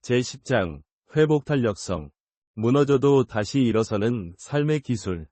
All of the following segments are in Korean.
제10장 회복 탄력성. 무너져도 다시 일어서는 삶의 기술.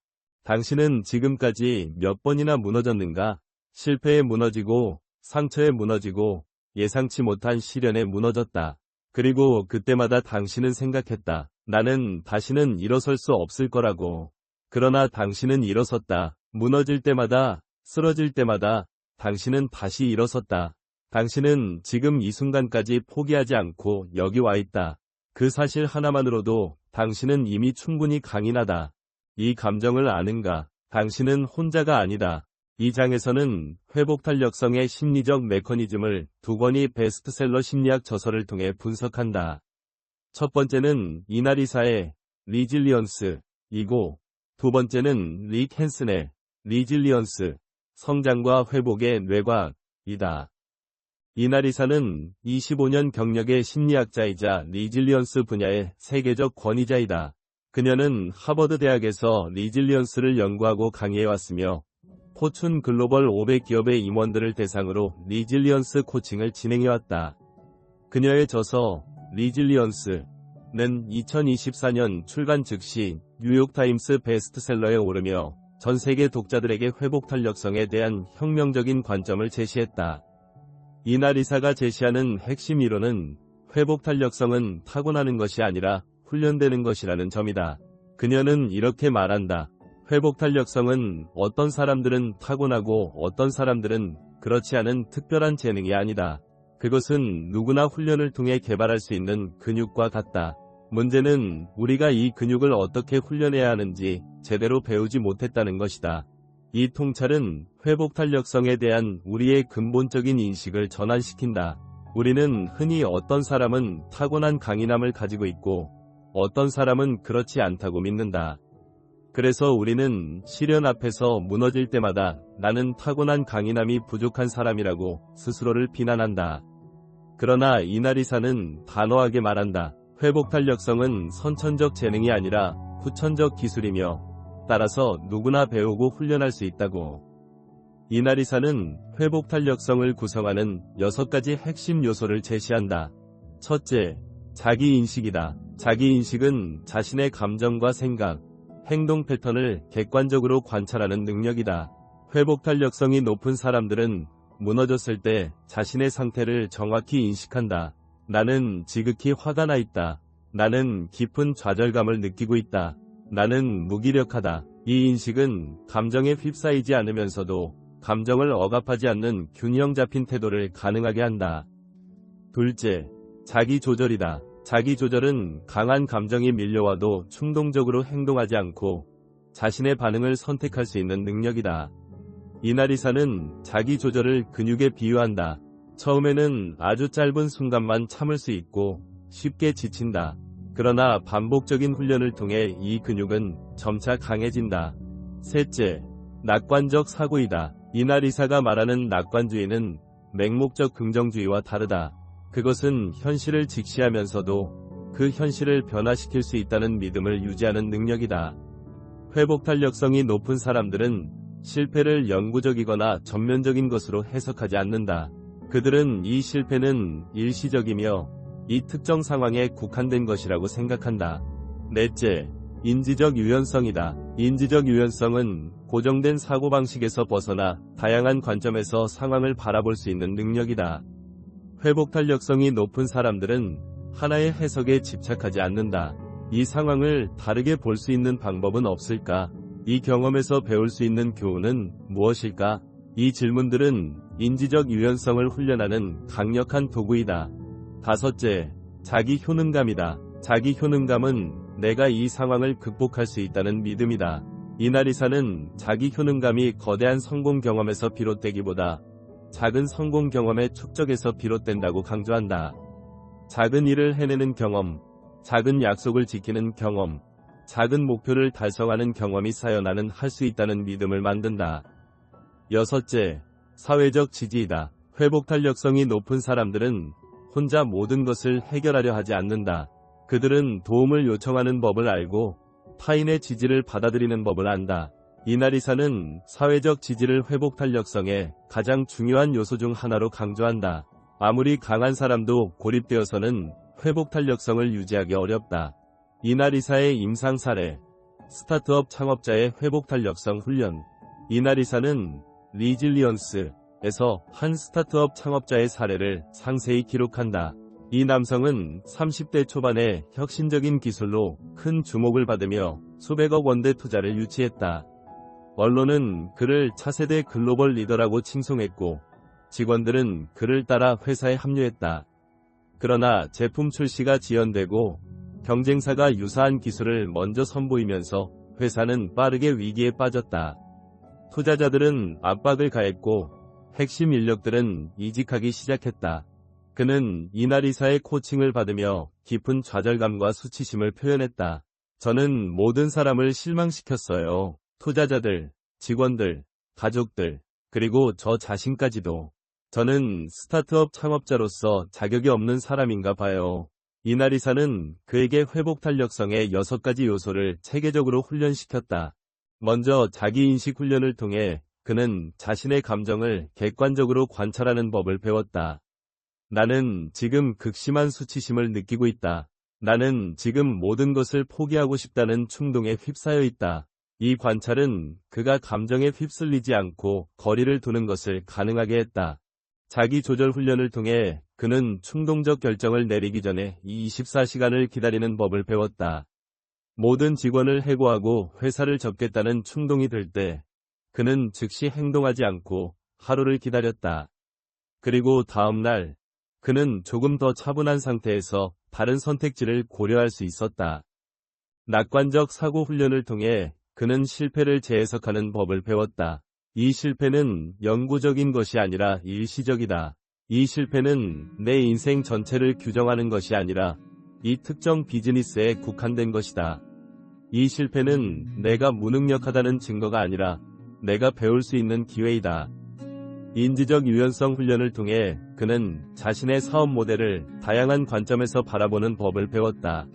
당신은 지금까지 몇 번이나 무너졌는가? 실패에 무너지고, 상처에 무너지고, 예상치 못한 시련에 무너졌다. 그리고 그때마다 당신은 생각했다. 나는 다시는 일어설 수 없을 거라고. 그러나 당신은 일어섰다. 무너질 때마다, 쓰러질 때마다 당신은 다시 일어섰다. 당신은 지금 이 순간까지 포기하지 않고 여기 와 있다. 그 사실 하나만으로도 당신은 이미 충분히 강인하다. 이 감정을 아는가? 당신은 혼자가 아니다. 이 장에서는 회복 탄력성의 심리적 메커니즘을 두 권의 베스트셀러 심리학 저서를 통해 분석한다. 첫 번째는 이나리사의 리질리언스이고, 두 번째는 릭 헨슨의 리질리언스, 성장과 회복의 뇌과학이다. 이나리사는 25년 경력의 심리학자이자 리질리언스 분야의 세계적 권위자이다. 그녀는 하버드 대학에서 리질리언스를 연구하고 강의해왔으며 포춘 글로벌 500 기업의 임원들을 대상으로 리질리언스 코칭을 진행해왔다. 그녀의 저서 리질리언스는 2024년 출간 즉시 뉴욕타임스 베스트셀러에 오르며 전 세계 독자들에게 회복 탄력성에 대한 혁명적인 관점을 제시했다. 이나리사가 제시하는 핵심 이론은 회복 탄력성은 타고나는 것이 아니라 훈련되는 것이라는 점이다. 그녀는 이렇게 말한다. 회복 탄력성은 어떤 사람들은 타고나고 어떤 사람들은 그렇지 않은 특별한 재능이 아니다. 그것은 누구나 훈련을 통해 개발할 수 있는 근육과 같다. 문제는 우리가 이 근육을 어떻게 훈련해야 하는지 제대로 배우지 못했다는 것이다. 이 통찰은 회복 탄력성에 대한 우리의 근본적인 인식을 전환시킨다. 우리는 흔히 어떤 사람은 타고난 강인함을 가지고 있고 어떤 사람은 그렇지 않다고 믿는다. 그래서 우리는 시련 앞에서 무너질 때마다 나는 타고난 강인함이 부족한 사람이라고 스스로를 비난한다. 그러나 이나리사는 단호하게 말한다. 회복 탄력성은 선천적 재능이 아니라 후천적 기술이며 따라서 누구나 배우고 훈련할 수 있다고. 이나리사는 회복 탄력성을 구성하는 6가지 핵심 요소를 제시한다. 첫째, 자기인식이다. 자기인식은 자신의 감정과 생각, 행동 패턴을 객관적으로 관찰하는 능력이다. 회복 탄력성이 높은 사람들은 무너졌을 때 자신의 상태를 정확히 인식한다. 나는 지극히 화가 나 있다. 나는 깊은 좌절감을 느끼고 있다. 나는 무기력하다. 이 인식은 감정에 휩싸이지 않으면서도 감정을 억압하지 않는 균형 잡힌 태도를 가능하게 한다. 둘째, 자기조절이다. 자기조절은 강한 감정이 밀려와도 충동적으로 행동하지 않고 자신의 반응을 선택할 수 있는 능력이다. 이나리사는 자기조절을 근육에 비유한다. 처음에는 아주 짧은 순간만 참을 수 있고 쉽게 지친다. 그러나 반복적인 훈련을 통해 이 근육은 점차 강해진다. 셋째, 낙관적 사고이다. 이나리사가 말하는 낙관주의는 맹목적 긍정주의와 다르다. 그것은 현실을 직시하면서도 그 현실을 변화시킬 수 있다는 믿음을 유지하는 능력이다. 회복 탄력성이 높은 사람들은 실패를 영구적이거나 전면적인 것으로 해석하지 않는다. 그들은 이 실패는 일시적이며 이 특정 상황에 국한된 것이라고 생각한다. 넷째, 인지적 유연성이다. 인지적 유연성은 고정된 사고방식에서 벗어나 다양한 관점에서 상황을 바라볼 수 있는 능력이다. 회복 탄력성이 높은 사람들은 하나의 해석에 집착하지 않는다. 이 상황을 다르게 볼 수 있는 방법은 없을까? 이 경험에서 배울 수 있는 교훈은 무엇일까? 이 질문들은 인지적 유연성을 훈련하는 강력한 도구이다. 다섯째, 자기 효능감이다. 자기 효능감은 내가 이 상황을 극복할 수 있다는 믿음이다. 이나리사는 자기 효능감이 거대한 성공 경험에서 비롯되기보다 작은 성공 경험의 축적에서 비롯된다고 강조한다. 작은 일을 해내는 경험, 작은 약속을 지키는 경험, 작은 목표를 달성하는 경험이 쌓여 나는 할 수 있다는 믿음을 만든다. 여섯째, 사회적 지지이다. 회복 탄력성이 높은 사람들은 혼자 모든 것을 해결하려 하지 않는다. 그들은 도움을 요청하는 법을 알고 타인의 지지를 받아들이는 법을 안다. 이나리사는 사회적 지지를 회복 탄력성의 가장 중요한 요소 중 하나로 강조한다. 아무리 강한 사람도 고립되어서는 회복 탄력성을 유지하기 어렵다. 이나리사의 임상 사례. 스타트업 창업자의 회복 탄력성 훈련. 이나리사는 리질리언스에서 한 스타트업 창업자의 사례를 상세히 기록한다. 이 남성은 30대 초반에 혁신적인 기술로 큰 주목을 받으며 수백억 원대 투자를 유치했다. 언론은 그를 차세대 글로벌 리더라고 칭송했고 직원들은 그를 따라 회사에 합류했다. 그러나 제품 출시가 지연되고 경쟁사가 유사한 기술을 먼저 선보이면서 회사는 빠르게 위기에 빠졌다. 투자자들은 압박을 가했고 핵심 인력들은 이직하기 시작했다. 그는 이나리사의 코칭을 받으며 깊은 좌절감과 수치심을 표현했다. 저는 모든 사람을 실망시켰어요. 투자자들, 직원들, 가족들, 그리고 저 자신까지도. 저는 스타트업 창업자로서 자격이 없는 사람인가 봐요. 이나리사는 그에게 회복 탄력성의 6가지 요소를 체계적으로 훈련시켰다. 먼저 자기인식 훈련을 통해 그는 자신의 감정을 객관적으로 관찰하는 법을 배웠다. 나는 지금 극심한 수치심을 느끼고 있다. 나는 지금 모든 것을 포기하고 싶다는 충동에 휩싸여 있다. 이 관찰은 그가 감정에 휩쓸리지 않고 거리를 두는 것을 가능하게 했다. 자기 조절 훈련을 통해 그는 충동적 결정을 내리기 전에 24시간을 기다리는 법을 배웠다. 모든 직원을 해고하고 회사를 접겠다는 충동이 들 때 그는 즉시 행동하지 않고 하루를 기다렸다. 그리고 다음 날 그는 조금 더 차분한 상태에서 다른 선택지를 고려할 수 있었다. 낙관적 사고 훈련을 통해 그는 실패를 재해석하는 법을 배웠다. 이 실패는 영구적인 것이 아니라 일시적이다. 이 실패는 내 인생 전체를 규정하는 것이 아니라 이 특정 비즈니스에 국한된 것이다. 이 실패는 내가 무능력하다는 증거가 아니라 내가 배울 수 있는 기회이다. 인지적 유연성 훈련을 통해 그는 자신의 사업 모델을 다양한 관점에서 바라보는 법을 배웠다.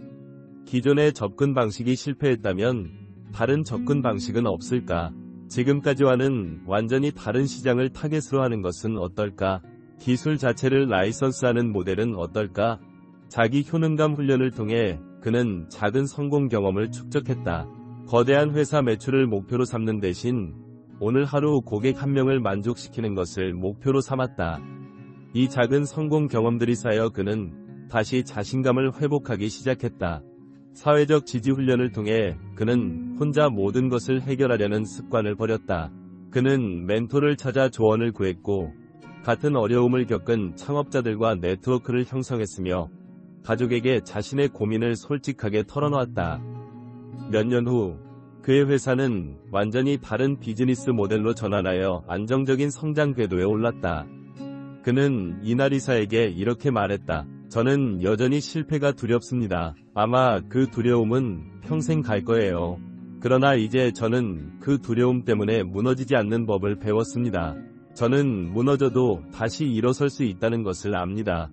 기존의 접근 방식이 실패했다면 다른 접근 방식은 없을까? 지금까지와는 완전히 다른 시장을 타겟으로 하는 것은 어떨까? 기술 자체를 라이선스하는 모델은 어떨까? 자기 효능감 훈련을 통해 그는 작은 성공 경험을 축적했다. 거대한 회사 매출을 목표로 삼는 대신 오늘 하루 고객 1명을 만족시키는 것을 목표로 삼았다. 이 작은 성공 경험들이 쌓여 그는 다시 자신감을 회복하기 시작했다. 사회적 지지 훈련을 통해 그는 혼자 모든 것을 해결하려는 습관을 버렸다. 그는 멘토를 찾아 조언을 구했고 같은 어려움을 겪은 창업자들과 네트워크를 형성했으며 가족에게 자신의 고민을 솔직하게 털어놓았다. 몇 년 후 그의 회사는 완전히 다른 비즈니스 모델로 전환하여 안정적인 성장 궤도에 올랐다. 그는 이나리사에게 이렇게 말했다. 저는 여전히 실패가 두렵습니다. 아마 그 두려움은 평생 갈 거예요. 그러나 이제 저는 그 두려움 때문에 무너지지 않는 법을 배웠습니다. 저는 무너져도 다시 일어설 수 있다는 것을 압니다.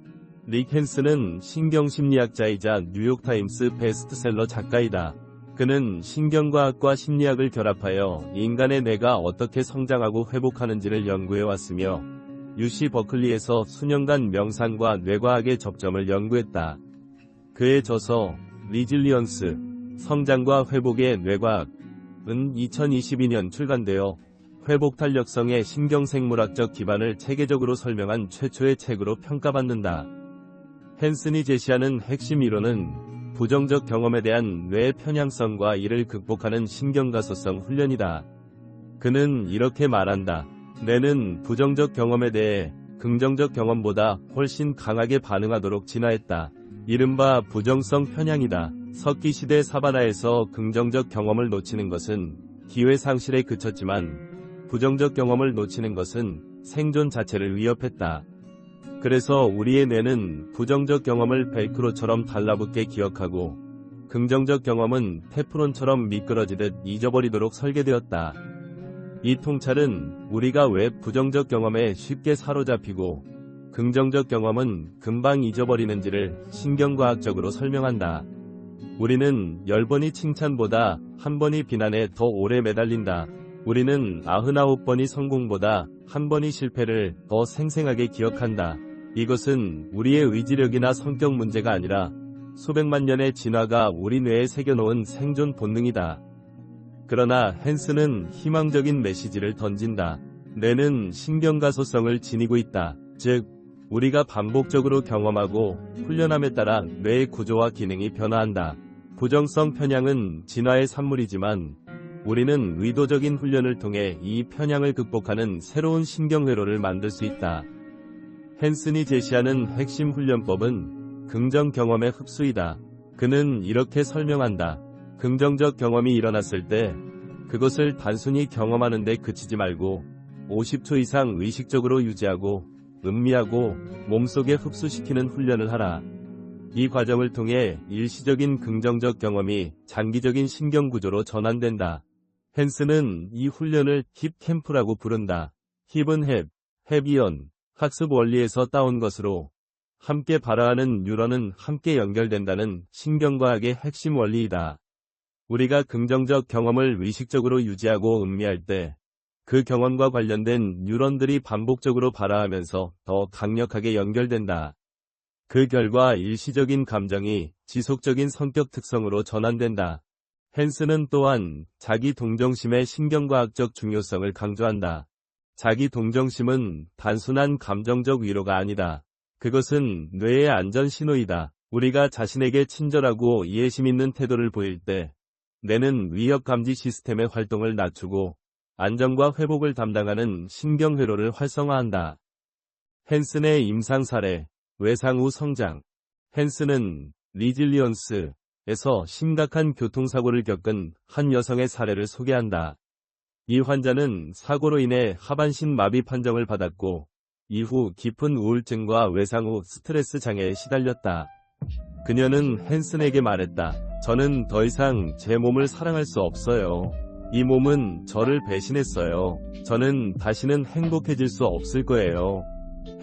릭 헨스는 신경심리학자이자 뉴욕타임스 베스트셀러 작가이다. 그는 신경과학과 심리학을 결합하여 인간의 뇌가 어떻게 성장하고 회복하는지를 연구해왔으며 UC 버클리에서 수년간 명상과 뇌과학의 접점을 연구했다. 그의 저서 리질리언스, 성장과 회복의 뇌과학은 2022년 출간되어 회복 탄력성의 신경생물학적 기반을 체계적으로 설명한 최초의 책으로 평가받는다. 헨슨이 제시하는 핵심 이론은 부정적 경험에 대한 뇌의 편향성과 이를 극복하는 신경가소성 훈련이다. 그는 이렇게 말한다. 뇌는 부정적 경험에 대해 긍정적 경험보다 훨씬 강하게 반응하도록 진화했다. 이른바 부정성 편향이다. 석기시대 사바나에서 긍정적 경험을 놓치는 것은 기회 상실에 그쳤지만 부정적 경험을 놓치는 것은 생존 자체를 위협했다. 그래서 우리의 뇌는 부정적 경험을 벨크로처럼 달라붙게 기억하고 긍정적 경험은 테프론처럼 미끄러지듯 잊어버리도록 설계되었다. 이 통찰은 우리가 왜 부정적 경험에 쉽게 사로잡히고 긍정적 경험은 금방 잊어버리는지를 신경과학적으로 설명한다. 우리는 10번이 칭찬보다 1번이 비난에 더 오래 매달린다. 우리는 99번이 성공보다 1번이 실패를 더 생생하게 기억한다. 이것은 우리의 의지력이나 성격 문제가 아니라 수백만 년의 진화가 우리 뇌에 새겨놓은 생존 본능이다. 그러나 헨스는 희망적인 메시지를 던진다. 뇌는 신경가소성을 지니고 있다. 즉, 우리가 반복적으로 경험하고 훈련함에 따라 뇌의 구조와 기능이 변화한다. 부정성 편향은 진화의 산물이지만 우리는 의도적인 훈련을 통해 이 편향을 극복하는 새로운 신경회로를 만들 수 있다. 헨슨이 제시하는 핵심 훈련법은 긍정 경험의 흡수이다. 그는 이렇게 설명한다. 긍정적 경험이 일어났을 때 그것을 단순히 경험하는 데 그치지 말고 50초 이상 의식적으로 유지하고 음미하고 몸속에 흡수시키는 훈련을 하라. 이 과정을 통해 일시적인 긍정적 경험이 장기적인 신경구조로 전환된다. 헨슨은 이 훈련을 힙 캠프라고 부른다. 힙은 햅, 햅이온, 학습 원리에서 따온 것으로 함께 발화하는 뉴런은 함께 연결된다는 신경과학의 핵심 원리이다. 우리가 긍정적 경험을 의식적으로 유지하고 음미할 때 그 경험과 관련된 뉴런들이 반복적으로 발화하면서 더 강력하게 연결된다. 그 결과 일시적인 감정이 지속적인 성격 특성으로 전환된다. 헨슨은 또한 자기 동정심의 신경과학적 중요성을 강조한다. 자기 동정심은 단순한 감정적 위로가 아니다. 그것은 뇌의 안전 신호이다. 우리가 자신에게 친절하고 이해심 있는 태도를 보일 때 뇌는 위협 감지 시스템의 활동을 낮추고 안정과 회복을 담당하는 신경회로를 활성화한다. 헨슨의 임상 사례, 외상 후 성장. 헨슨은 리질리언스에서 심각한 교통사고를 겪은 한 여성의 사례를 소개한다. 이 환자는 사고로 인해 하반신 마비 판정을 받았고 이후 깊은 우울증과 외상 후 스트레스 장애에 시달렸다. 그녀는 헨슨에게 말했다. 저는 더 이상 제 몸을 사랑할 수 없어요. 이 몸은 저를 배신했어요. 저는 다시는 행복해질 수 없을 거예요.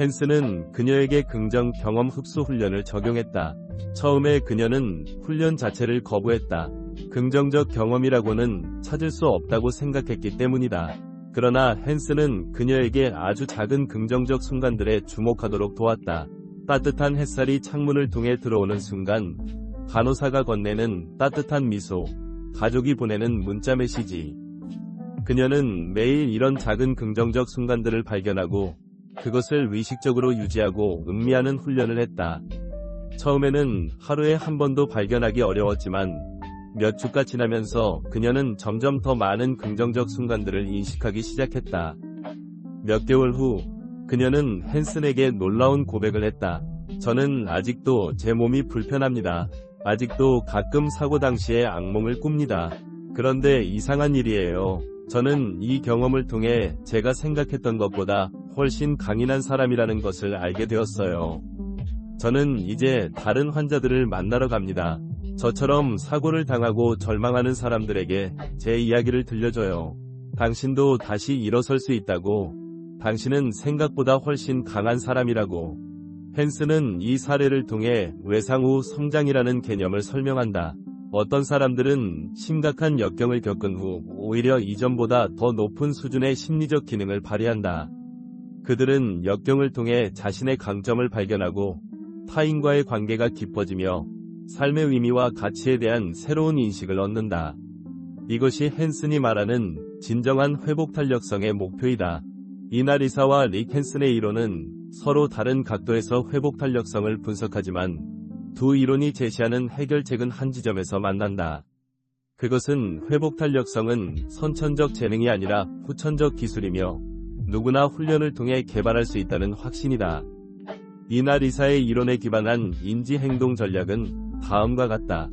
헨슨은 그녀에게 긍정 경험 흡수 훈련을 적용했다. 처음에 그녀는 훈련 자체를 거부했다. 긍정적 경험이라고는 찾을 수 없다고 생각했기 때문이다. 그러나 헨슨은 그녀에게 아주 작은 긍정적 순간들에 주목하도록 도왔다. 따뜻한 햇살이 창문을 통해 들어오는 순간, 간호사가 건네는 따뜻한 미소, 가족이 보내는 문자 메시지. 그녀는 매일 이런 작은 긍정적 순간들을 발견하고 그것을 의식적으로 유지하고 음미하는 훈련을 했다. 처음에는 하루에 한 번도 발견하기 어려웠지만 몇 주가 지나면서 그녀는 점점 더 많은 긍정적 순간들을 인식하기 시작했다. 몇 개월 후 그녀는 헨슨에게 놀라운 고백을 했다. 저는 아직도 제 몸이 불편합니다. 아직도 가끔 사고 당시에 악몽을 꿉니다. 그런데 이상한 일이에요. 저는 이 경험을 통해 제가 생각했던 것보다 훨씬 강인한 사람이라는 것을 알게 되었어요. 저는 이제 다른 환자들을 만나러 갑니다. 저처럼 사고를 당하고 절망하는 사람들에게 제 이야기를 들려줘요. 당신도 다시 일어설 수 있다고. 당신은 생각보다 훨씬 강한 사람이라고. 헨슨은 이 사례를 통해 외상 후 성장이라는 개념을 설명한다. 어떤 사람들은 심각한 역경을 겪은 후 오히려 이전보다 더 높은 수준의 심리적 기능을 발휘한다. 그들은 역경을 통해 자신의 강점을 발견하고 타인과의 관계가 깊어지며 삶의 의미와 가치에 대한 새로운 인식을 얻는다. 이것이 헨슨이 말하는 진정한 회복 탄력성의 목표이다. 이나리사와 릭 헨슨의 이론은 서로 다른 각도에서 회복 탄력성을 분석하지만 두 이론이 제시하는 해결책은 한 지점에서 만난다. 그것은 회복 탄력성은 선천적 재능이 아니라 후천적 기술이며 누구나 훈련을 통해 개발할 수 있다는 확신이다. 이나리사의 이론에 기반한 인지-행동 전략은 다음과 같다.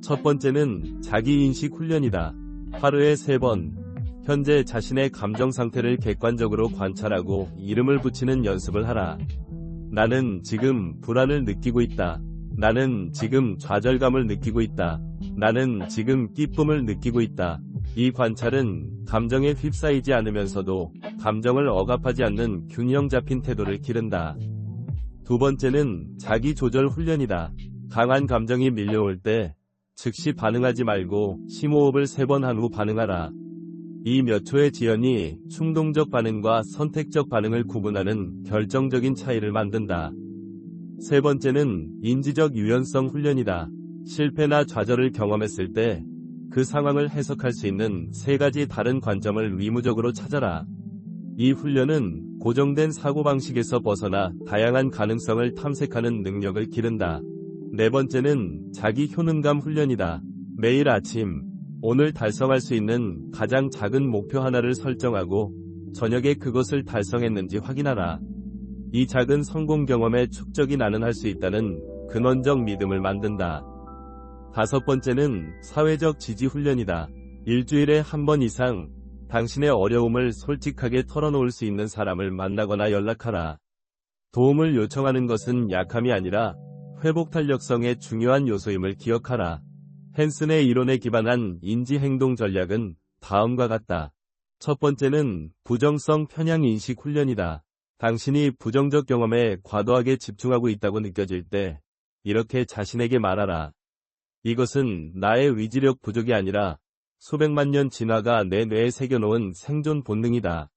첫 번째는 자기인식 훈련이다. 하루에 3번, 현재 자신의 감정 상태를 객관적으로 관찰하고 이름을 붙이는 연습을 하라. 나는 지금 불안을 느끼고 있다. 나는 지금 좌절감을 느끼고 있다. 나는 지금 기쁨을 느끼고 있다. 이 관찰은 감정에 휩싸이지 않으면서도 감정을 억압하지 않는 균형 잡힌 태도를 기른다. 두 번째는 자기 조절 훈련이다. 강한 감정이 밀려올 때 즉시 반응하지 말고 심호흡을 3번 한 후 반응하라. 이 몇 초의 지연이 충동적 반응과 선택적 반응을 구분하는 결정적인 차이를 만든다. 세 번째는 인지적 유연성 훈련이다. 실패나 좌절을 경험했을 때 그 상황을 해석할 수 있는 세 가지 다른 관점을 의무적으로 찾아라. 이 훈련은 고정된 사고방식에서 벗어나 다양한 가능성을 탐색하는 능력을 기른다. 네 번째는 자기 효능감 훈련이다. 매일 아침, 오늘 달성할 수 있는 가장 작은 목표 하나를 설정하고 저녁에 그것을 달성했는지 확인하라. 이 작은 성공 경험에 축적이 나는 할 수 있다는 근원적 믿음을 만든다. 다섯 번째는 사회적 지지 훈련이다. 일주일에 한 번 이상 당신의 어려움을 솔직하게 털어놓을 수 있는 사람을 만나거나 연락하라. 도움을 요청하는 것은 약함이 아니라 회복 탄력성의 중요한 요소임을 기억하라. 헨슨의 이론에 기반한 인지-행동 전략은 다음과 같다. 첫 번째는 부정성 편향 인식 훈련이다. 당신이 부정적 경험에 과도하게 집중하고 있다고 느껴질 때 이렇게 자신에게 말하라. 이것은 나의 위지력 부족이 아니라 수백만 년 진화가 내 뇌에 새겨놓은 생존 본능이다.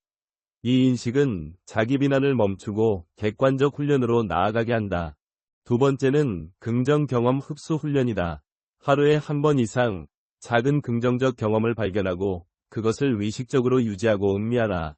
이 인식은 자기 비난을 멈추고 객관적 훈련으로 나아가게 한다. 두 번째는 긍정 경험 흡수 훈련이다. 하루에 한 번 이상 작은 긍정적 경험을 발견하고 그것을 의식적으로 유지하고 음미하라.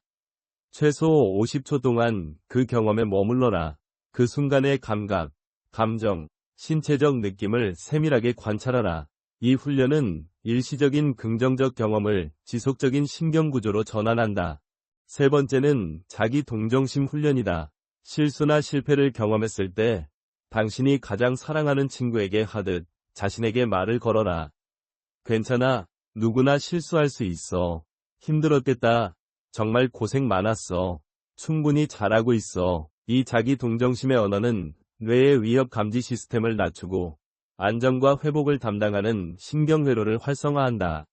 최소 50초 동안 그 경험에 머물러라. 그 순간의 감각, 감정, 신체적 느낌을 세밀하게 관찰하라. 이 훈련은 일시적인 긍정적 경험을 지속적인 신경구조로 전환한다. 세 번째는 자기 동정심 훈련이다. 실수나 실패를 경험했을 때 당신이 가장 사랑하는 친구에게 하듯 자신에게 말을 걸어라. 괜찮아. 누구나 실수할 수 있어. 힘들었겠다. 정말 고생 많았어. 충분히 잘하고 있어. 이 자기 동정심의 언어는 뇌의 위협 감지 시스템을 낮추고 안정과 회복을 담당하는 신경회로를 활성화한다.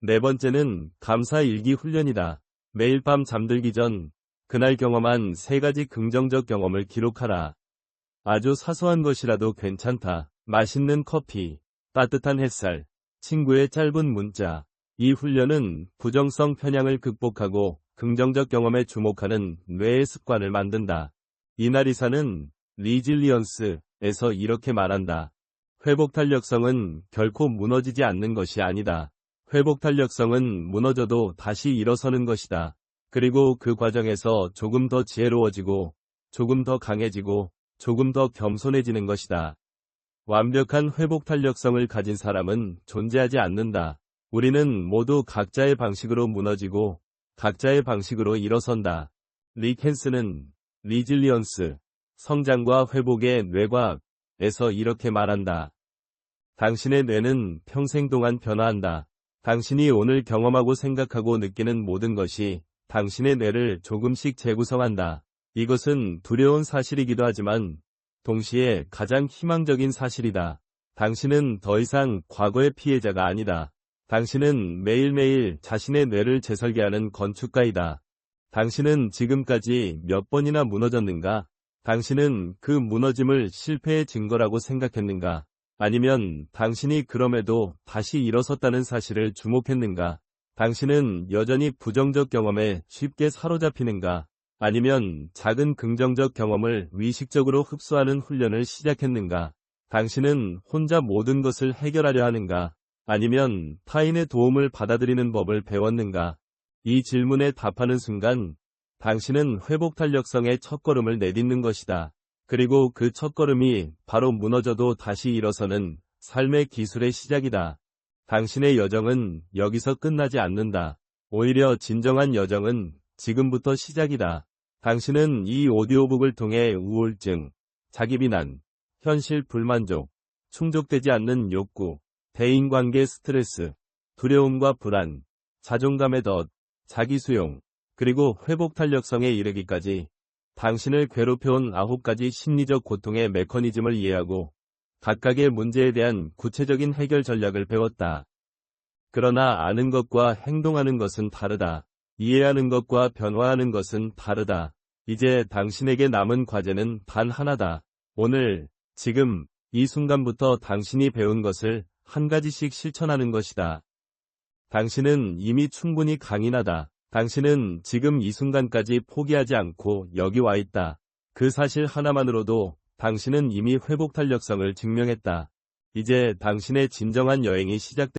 네 번째는 감사 일기 훈련이다. 매일 밤 잠들기 전 그날 경험한 세 가지 긍정적 경험을 기록하라. 아주 사소한 것이라도 괜찮다. 맛있는 커피, 따뜻한 햇살, 친구의 짧은 문자. 이 훈련은 부정성 편향을 극복하고 긍정적 경험에 주목하는 뇌의 습관을 만든다. 이나리사는 리질리언스에서 이렇게 말한다. 회복 탄력성은 결코 무너지지 않는 것이 아니다. 회복 탄력성은 무너져도 다시 일어서는 것이다. 그리고 그 과정에서 조금 더 지혜로워지고, 조금 더 강해지고, 조금 더 겸손해지는 것이다. 완벽한 회복 탄력성을 가진 사람은 존재하지 않는다. 우리는 모두 각자의 방식으로 무너지고, 각자의 방식으로 일어선다. 릭 헨슨은 리질리언스, 성장과 회복의 뇌과학에서 이렇게 말한다. 당신의 뇌는 평생 동안 변화한다. 당신이 오늘 경험하고 생각하고 느끼는 모든 것이 당신의 뇌를 조금씩 재구성한다. 이것은 두려운 사실이기도 하지만 동시에 가장 희망적인 사실이다. 당신은 더 이상 과거의 피해자가 아니다. 당신은 매일매일 자신의 뇌를 재설계하는 건축가이다. 당신은 지금까지 몇 번이나 무너졌는가? 당신은 그 무너짐을 실패의 증거라고 생각했는가? 아니면 당신이 그럼에도 다시 일어섰다는 사실을 주목했는가? 당신은 여전히 부정적 경험에 쉽게 사로잡히는가? 아니면 작은 긍정적 경험을 의식적으로 흡수하는 훈련을 시작했는가? 당신은 혼자 모든 것을 해결하려 하는가? 아니면 타인의 도움을 받아들이는 법을 배웠는가? 이 질문에 답하는 순간 당신은 회복 탄력성의 첫걸음을 내딛는 것이다. 그리고 그 첫걸음이 바로 무너져도 다시 일어서는 삶의 기술의 시작이다. 당신의 여정은 여기서 끝나지 않는다. 오히려 진정한 여정은 지금부터 시작이다. 당신은 이 오디오북을 통해 우울증, 자기비난, 현실 불만족, 충족되지 않는 욕구, 대인관계 스트레스, 두려움과 불안, 자존감의 덫, 자기수용, 그리고 회복 탄력성에 이르기까지 당신을 괴롭혀온 9가지 심리적 고통의 메커니즘을 이해하고 각각의 문제에 대한 구체적인 해결 전략을 배웠다. 그러나 아는 것과 행동하는 것은 다르다. 이해하는 것과 변화하는 것은 다르다. 이제 당신에게 남은 과제는 단 하나다. 오늘, 지금, 이 순간부터 당신이 배운 것을 한 가지씩 실천하는 것이다. 당신은 이미 충분히 강인하다. 당신은 지금 이 순간까지 포기하지 않고 여기 와 있다. 그 사실 하나만으로도 당신은 이미 회복 탄력성을 증명했다. 이제 당신의 진정한 여행이 시작됩니다.